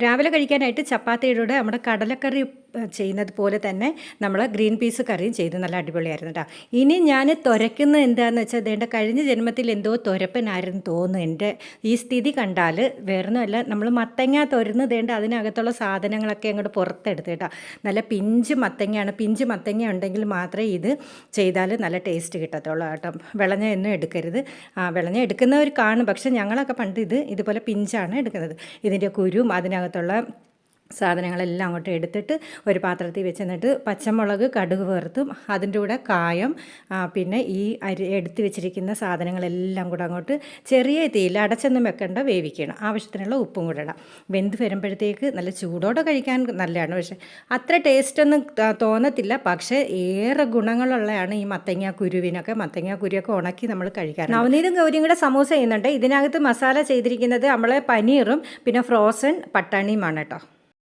രാവിലെ കഴിക്കാനായിട്ട് ചപ്പാത്തിയുടെ കൂടെ നമ്മുടെ കടലക്കറി ചെയ്യുന്നത് പോലെ തന്നെ നമ്മൾ ഗ്രീൻ പീസ് കറിയും ചെയ്ത് നല്ല അടിപൊളിയായിരുന്നു കേട്ടോ. ഇനി ഞാൻ തുരയ്ക്കുന്നത് എന്താണെന്ന് വെച്ചാൽ അതേണ്ട കഴിഞ്ഞ ജന്മത്തിൽ എന്തോ തുരപ്പനായിരുന്നു തോന്നുന്നു. എൻ്റെ ഈ സ്ഥിതി കണ്ടാൽ വേറൊന്നുമല്ല, നമ്മൾ മത്തങ്ങ തുരന്നതേണ്ട അതിനകത്തുള്ള സാധനങ്ങളൊക്കെ അങ്ങോട്ട് പുറത്തെടുത്ത് കേട്ടോ. നല്ല പിഞ്ച് മത്തങ്ങയാണ്. പിഞ്ച് മത്തങ്ങ ഉണ്ടെങ്കിൽ മാത്രമേ ഇത് ചെയ്താൽ നല്ല ടേസ്റ്റ് കിട്ടത്തുള്ളൂ കേട്ടോ. വിളഞ്ഞ ഒന്നും എടുക്കരുത്. വിളഞ്ഞ എടുക്കുന്നവർ കാണും, പക്ഷേ ഞങ്ങളൊക്കെ പണ്ട് ഇതുപോലെ പിഞ്ചാണ് എടുക്കുന്നത്. ഇതിൻ്റെ കുരുവും അതിനകത്തുള്ള സാധനങ്ങളെല്ലാം അങ്ങോട്ട് എടുത്തിട്ട് ഒരു പാത്രത്തിൽ വെച്ച് എന്നിട്ട് പച്ചമുളക് കടുക് വറുത്തും അതിൻ്റെ കൂടെ കായം പിന്നെ ഈ എടുത്ത് വെച്ചിരിക്കുന്ന സാധനങ്ങളെല്ലാം കൂടെ അങ്ങോട്ട് ചെറിയ തീയിൽ അടച്ചൊന്നും വെക്കേണ്ട വേവിക്കണം. ആവശ്യത്തിനുള്ള ഉപ്പും കൂടെ ഇടാം. വെന്ത് വരുമ്പോഴത്തേക്ക് നല്ല ചൂടോടെ കഴിക്കാൻ നല്ലതാണ്. പക്ഷേ അത്ര ടേസ്റ്റൊന്നും തോന്നത്തില്ല. പക്ഷേ ഏറെ ഗുണങ്ങളുള്ളതാണ് ഈ മത്തങ്ങ കുരുവിനൊക്കെ. മത്തങ്ങ കുരുവൊക്കെ ഉണക്കി നമ്മൾ കഴിക്കാറുണ്ട്. നവനീതും ഗൗരിയും കൂടെ സമൂസ ചെയ്യുന്നുണ്ട്. ഇതിനകത്ത് മസാല ചെയ്തിരിക്കുന്നത് നമ്മളെ പനീറും പിന്നെ ഫ്രോസൺ പട്ടാണിയുമാണ് കേട്ടോ.